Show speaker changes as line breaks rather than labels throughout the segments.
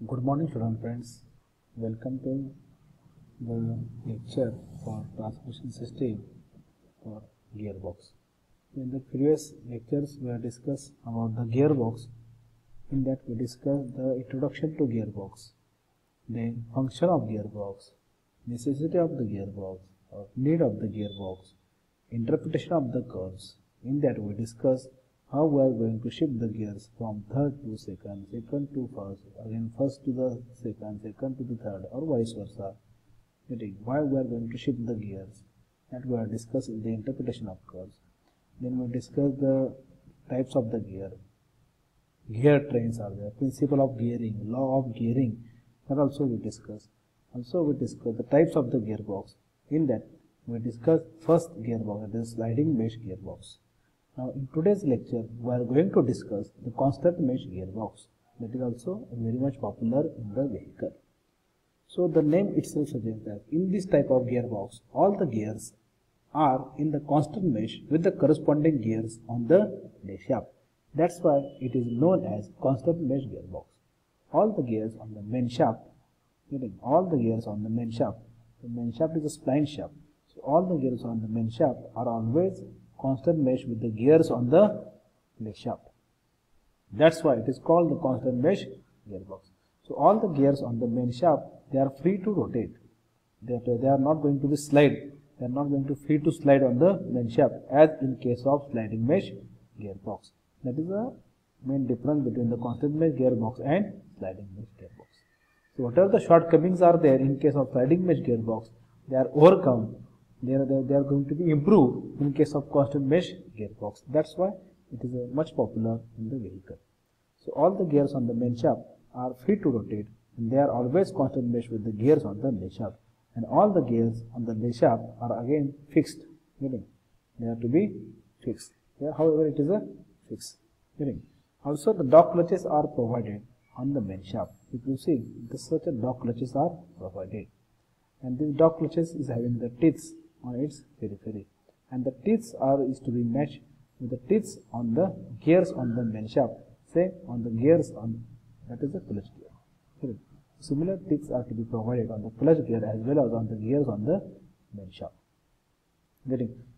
Good morning, student friends. Welcome to the lecture for transmission system for gearbox. In the previous lectures, we have discussed about the gearbox. In that, we discussed the introduction to gearbox, then function of gearbox, necessity of the gearbox, or need of the gearbox, interpretation of the curves. In that, we discussed how we are going to shift the gears from third to second, second to first, again first to the second, second to the third, or vice versa. Why we are going to shift the gears, and we are discussing the interpretation of curves. Then we discuss the types of the gear trains are there, principle of gearing, law of gearing, that also we discuss. Also we discuss the types of the gearbox. In that we discuss first gearbox, that is sliding mesh gearbox. Now in today's lecture we are going to discuss the constant mesh gearbox, that is also very much popular in the vehicle. So the name itself suggests that in this type of gearbox all the gears are in the constant mesh with the corresponding gears on the lay shaft. That's why it is known as constant mesh gearbox. All the gears on the main shaft, all the gears on the main shaft is a spline shaft. So all the gears on the main shaft are always constant mesh with the gears on the lay shaft. That's why it is called the constant mesh gearbox. So all the gears on the main shaft, they are free to rotate. They are not going to be slide. They are not going to free to slide on the main shaft as in case of sliding mesh gearbox. That is the main difference between the constant mesh gearbox and sliding mesh gearbox. So whatever the shortcomings are there in case of sliding mesh gearbox, they are overcome. They are going to be improved in case of constant mesh gearbox. That's why it is much popular in the vehicle. So all the gears on the main shaft are free to rotate, and they are always constant mesh with the gears on the lay shaft. And all the gears on the lay shaft are again fixed. They have to be fixed. Here, however, it is a fixed. Also, the dog clutches are provided on the main shaft. If you see, such a dog clutches are provided, and this dog clutches is having the teeth on its periphery, and the teeth is to be matched with the teeth on the gears on the main shaft. Say on the gears on, that is the clutch gear. Similar teeth are to be provided on the clutch gear as well as on the gears on the main shaft.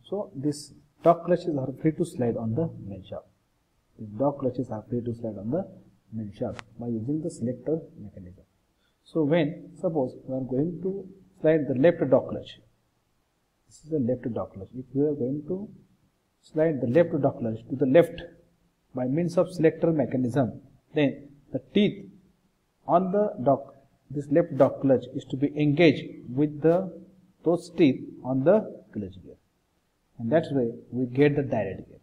So these dog clutches are free to slide on the main shaft. These dog clutches are free to slide on the main shaft by using the selector mechanism. So when suppose we are going to slide the left dog clutch, this is the left dog clutch. If we are going to slide the left dog clutch to the left by means of selector mechanism, then the teeth on the this left dog clutch is to be engaged with those teeth on the clutch gear, and that way we get the direct gear.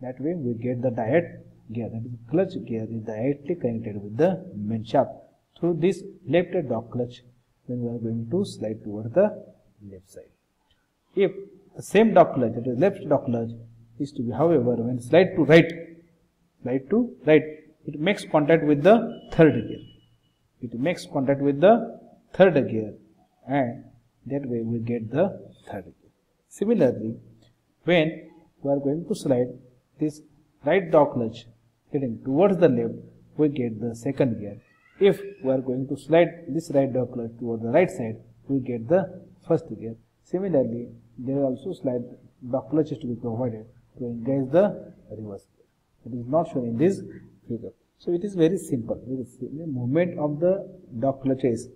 That way we get the direct gear. That is, the clutch gear is directly connected with the main shaft through this left dog clutch when we are going to slide towards the left side. If the same dog clutch, that is left dog clutch, is to be, however, when slide to right, it makes contact with the third gear. It makes contact with the third gear, and that way we get the third gear. Similarly, when we are going to slide this right dog clutch towards the left, we get the second gear. If we are going to slide this right dog clutch towards the right side, we get the first gear. Similarly, there also slide dog clutches to be provided to engage the reverse gear. It is not shown in this figure. So it is very simple. The movement of the dog clutches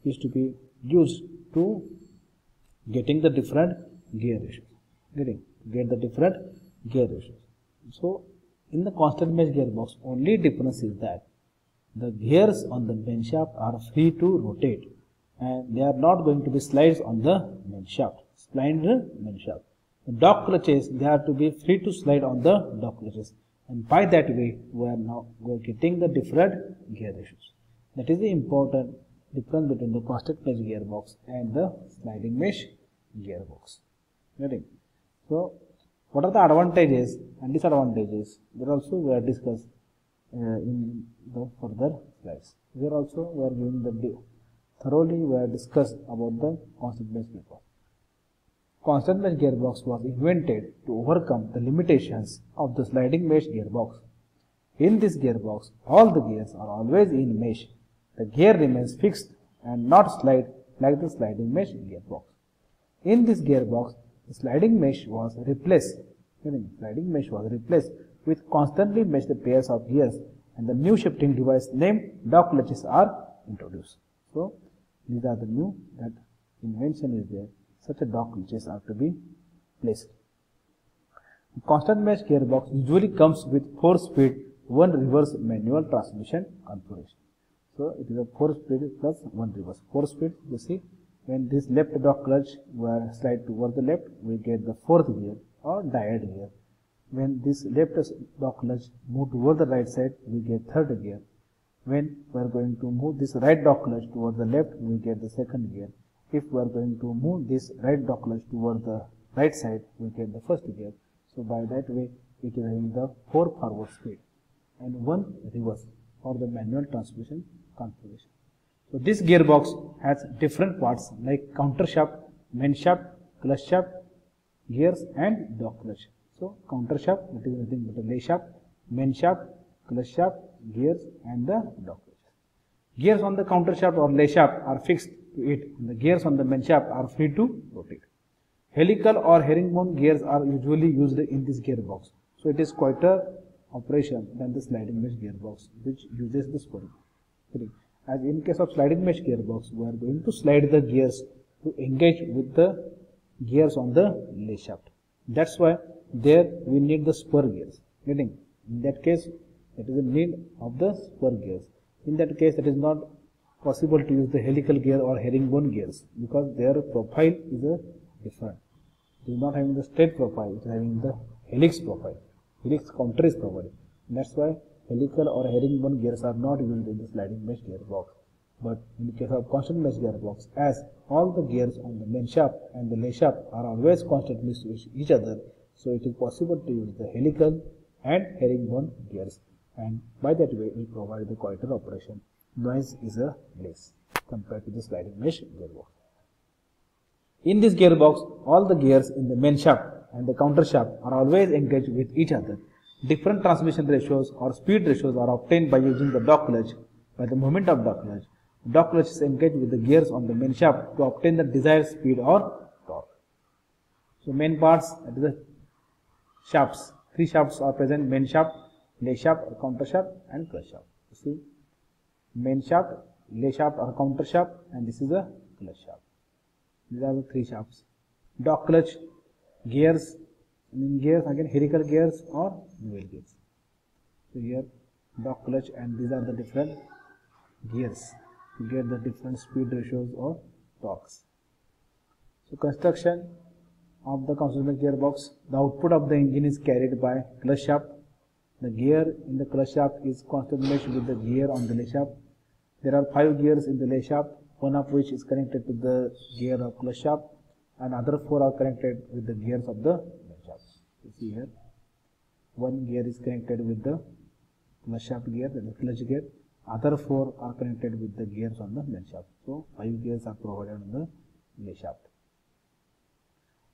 is to be used to getting the different gear ratios. Get the different gear ratios. So in the constant mesh gearbox, only difference is that the gears on the main shaft are free to rotate, and they are not going to be slides on the main shaft, splined main shaft. The dog clutches, they are to be free to slide on the dog clutches, and by that way we are getting the different gear ratios. That is the important difference between the constant mesh gearbox and the sliding mesh gearbox. So what are the advantages and disadvantages? There also we are discussed in the further slides. Here also we are giving the thoroughly we are discussed about the constant mesh gearbox. Constant mesh gearbox was invented to overcome the limitations of the sliding mesh gearbox. In this gearbox, all the gears are always in mesh the gear remains fixed and not slide like the sliding mesh gearbox. In this gearbox, the sliding mesh was replaced. With constantly meshed pairs of gears, and the new shifting device named dog clutches are introduced. So, these are the new that invention is there. Such a dog clutches are to be placed. The constant mesh gearbox usually comes with 4-speed, 1 reverse manual transmission configuration. So, it is a 4-speed plus 1 reverse. 4-speed, you see, when this left dog clutch will slide towards the left, we get the 4th gear or diode gear. When this left dog clutch move toward the right side, we get 3rd gear. When we are going to move this right dog clutch towards the left, we get the 2nd gear. If we are going to move this right dog clutch towards the right side, we get the 1st gear. So by that way, it is having the 4 forward speed and 1 reverse for the manual transmission configuration. So this gearbox has different parts like counter shaft, main shaft, clutch shaft, gears and dog clutch. So counter shaft, that is nothing but a lay shaft, main shaft, clutch shaft, gears and the dog clutch. Gears on the counter shaft or lay shaft are fixed to it, and the gears on the main shaft are free to rotate. Helical or herringbone gears are usually used in this gearbox. So it is quite a operation than the sliding mesh gearbox, which uses the spur. As in case of sliding mesh gearbox, we are going to slide the gears to engage with the gears on the lay shaft. That's why there we need the spur gears. In that case, it is a need of the spur gears. In that case, it is not possible to use the helical gear or herringbone gears because their profile is different. It is not having the straight profile, it is having the helix profile. Helix counter is provided. That's why helical or herringbone gears are not used in the sliding mesh gearbox. But in the case of constant mesh gearbox, as all the gears on the main shaft and the lay shaft are always constantly with each other, so it is possible to use the helical and herringbone gears, and by that way we provide the quieter operation. Noise is less compared to the sliding mesh gearbox. In this gearbox, all the gears in the main shaft and the counter shaft are always engaged with each other. Different transmission ratios or speed ratios are obtained by using the dog clutch. By the movement of dog clutch, dog clutch is engaged with the gears on the main shaft to obtain the desired speed or torque. So main parts, that is the shafts. 3 shafts are present: main shaft, lay shaft or counter shaft, and clutch shaft. You see, main shaft, lay shaft or counter shaft, and this is a clutch shaft. These are the 3 shafts. Dog clutch, gears, and in gears again helical gears or dual gears. So here dog clutch, and these are the different gears to get the different speed ratios or torques. So construction of the constant gearbox, the output of the engine is carried by clutch shaft. The gear in the clutch shaft is constant meshed with the gear on the lay shaft. There are 5 gears in the lay shaft, one of which is connected to the gear of clutch shaft, and other 4 are connected with the gears of the main shaft. You see here, one gear is connected with the clutch shaft gear, that is clutch gear. Other 4 are connected with the gears on the main shaft. So 5 gears are provided on the lay shaft.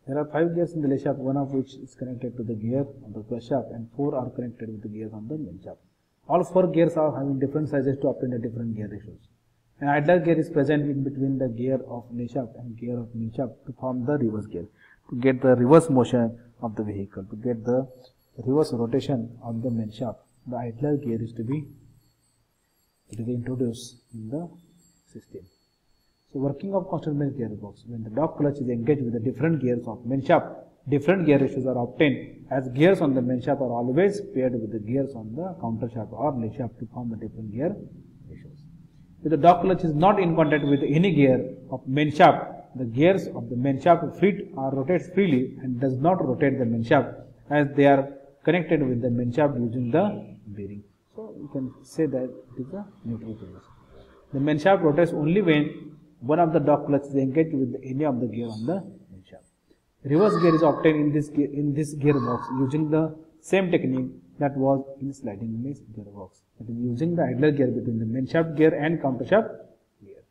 There are 5 gears in the lay shaft, one of which is connected to the gear on the clutch shaft, and 4 are connected with the gears on the main shaft. All 4 gears are having different sizes to obtain the different gear ratios. An idler gear is present in between the gear of lay shaft and gear of main shaft to form the reverse gear, to get the reverse motion of the vehicle, to get the reverse rotation of the main shaft. The idler gear is to be introduced in the system. So working of constant mesh gearbox, when the dog clutch is engaged with the different gears of main shaft, different gear ratios are obtained, as gears on the main shaft are always paired with the gears on the counter shaft or lay shaft to form the different gear ratios. If the dog clutch is not in contact with any gear of main shaft, the gears of the main shaft rotates freely and does not rotate the main shaft, as they are connected with the main shaft using the bearing. So you can say that it is a neutral position. The main shaft rotates only when one of the dog clutches is engaged with any of the gear on the main shaft. Reverse gear is obtained in this gearbox using the same technique that was in sliding mesh gearbox. That is using the idler gear between the main shaft gear and counter shaft gear.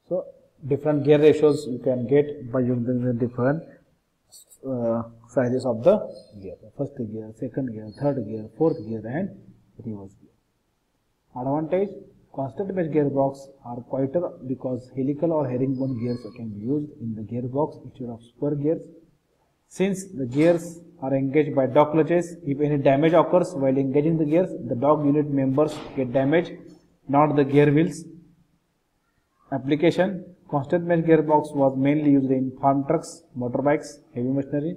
So different gear ratios you can get by using the different sizes of the gear. First gear, second gear, third gear, fourth gear, and reverse gear. Advantage: Constant mesh gearbox are quieter because helical or herringbone gears can be used in the gearbox instead of spur gears. Since the gears are engaged by dog clutches, if any damage occurs while engaging the gears, the dog unit members get damaged, not the gear wheels. Application: constant mesh gearbox was mainly used in farm trucks, motorbikes, heavy machinery.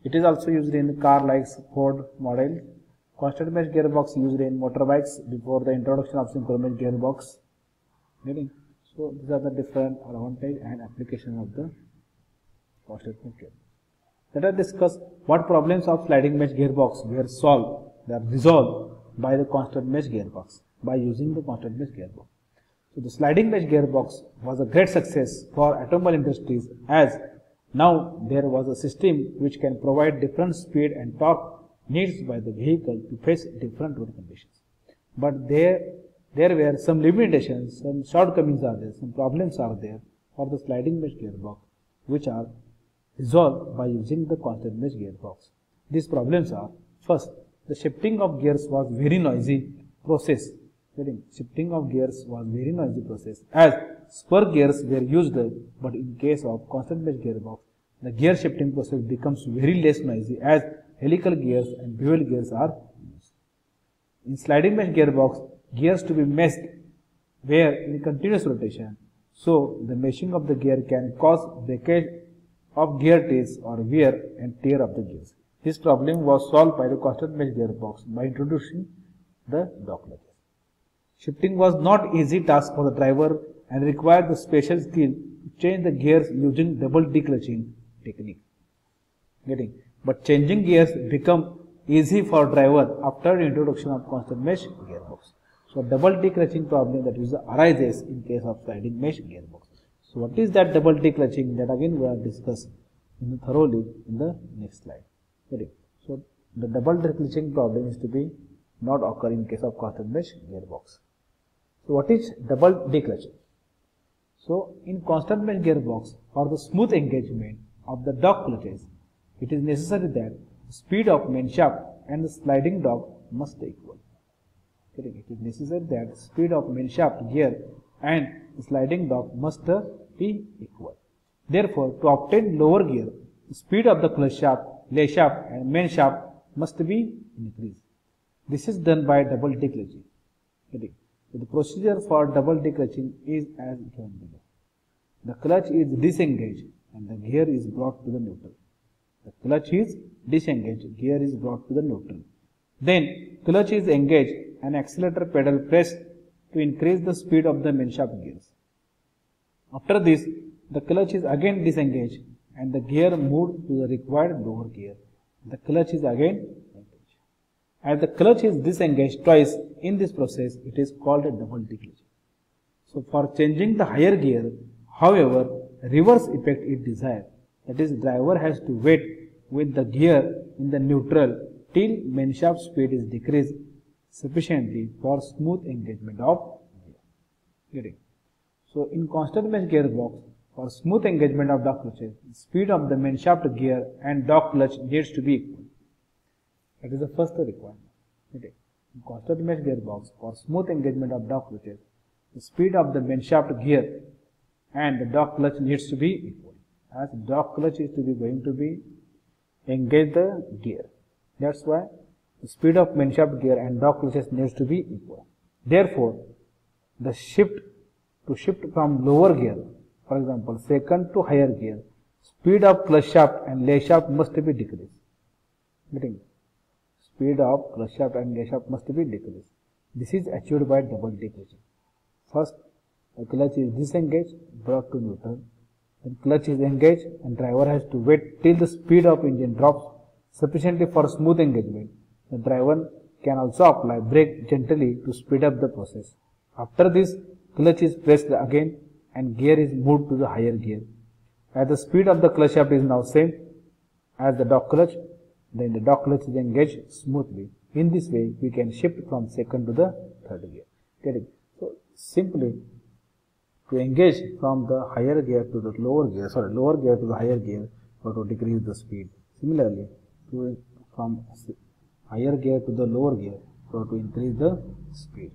It is also used in car like Ford model. Constant mesh gearbox used in motorbikes before the introduction of synchro mesh gearbox. Getting? So these are the different advantage and application of the constant mesh gearbox. Let us discuss what problems of sliding mesh gearbox were solved. They are resolved by the constant mesh gearbox by using the constant mesh gearbox. So the sliding mesh gearbox was a great success for automobile industries, as now there was a system which can provide different speed and torque needs by the vehicle to face different road conditions. But there were some limitations, some shortcomings are there, some problems are there for the sliding mesh gearbox, which are resolved by using the constant mesh gearbox. These problems are: first, the shifting of gears was very noisy process. Shifting of gears was very noisy process, as spur gears were used, but in case of constant mesh gearbox, the gear shifting process becomes very less noisy, as helical gears and bevel gears are used. In sliding mesh gearbox, gears to be meshed were in continuous rotation, so the meshing of the gear can cause breakage of gear teeth or wear and tear of the gears. This problem was solved by the constant mesh gearbox by introducing the dog clutches. Shifting was not easy task for the driver and required the special skill to change the gears using double declutching technique. But changing gears become easy for driver after the introduction of constant mesh gearbox. So double declutching problem that arises in case of sliding mesh gearbox. So what is that double declutching? That again we will discuss thoroughly in the next slide. So the double declutching problem is to be not occur in case of constant mesh gearbox. So what is double declutching? So in constant mesh gearbox, for the smooth engagement of the dog clutches, it is necessary that the speed of main shaft and the sliding dog must be equal. It is necessary that the speed of main shaft gear and the sliding dog must be equal. Therefore, to obtain lower gear, the speed of the clutch shaft, lay shaft and main shaft must be increased. This is done by double declutching. So the procedure for double declutching is as given below. The clutch is disengaged and the gear is brought to the neutral. The clutch is disengaged, gear is brought to the neutral. Then clutch is engaged and accelerator pedal pressed to increase the speed of the main shaft gears. After this, the clutch is again disengaged and the gear moved to the required lower gear. The clutch is again engaged. As the clutch is disengaged twice in this process, it is called a double declutching. So for changing the higher gear, however, reverse effect is desired. That is, driver has to wait with the gear in the neutral till main shaft speed is decreased sufficiently for smooth engagement of gear. So in constant mesh gearbox, for smooth engagement of dog clutches, speed of the main shaft gear and dog clutch needs to be equal. That is the first requirement. In constant mesh gearbox, for smooth engagement of dog clutches, the speed of the main shaft gear and the dog clutch needs to be equal. As dog clutch is to be going to be engage the gear. That's why the speed of main shaft gear and dog clutches needs to be equal. Therefore, the shift from lower gear, for example, second to higher gear, speed of clutch shaft and lay shaft must be decreased. Speed of clutch shaft and lay shaft must be decreased. This is achieved by double declutching. First, the clutch is disengaged, brought to neutral. Then clutch is engaged and driver has to wait till the speed of engine drops sufficiently for smooth engagement. The driver can also apply brake gently to speed up the process. After this, clutch is pressed again and gear is moved to the higher gear. As the speed of the clutch shaft is now same as the dog clutch, then the dog clutch is engaged smoothly. In this way, we can shift from second to the third gear. So simply, to engage from the higher gear to the lower gear, lower gear to the higher gear, or to decrease the speed. Similarly, from higher gear to the lower gear, so to increase the speed.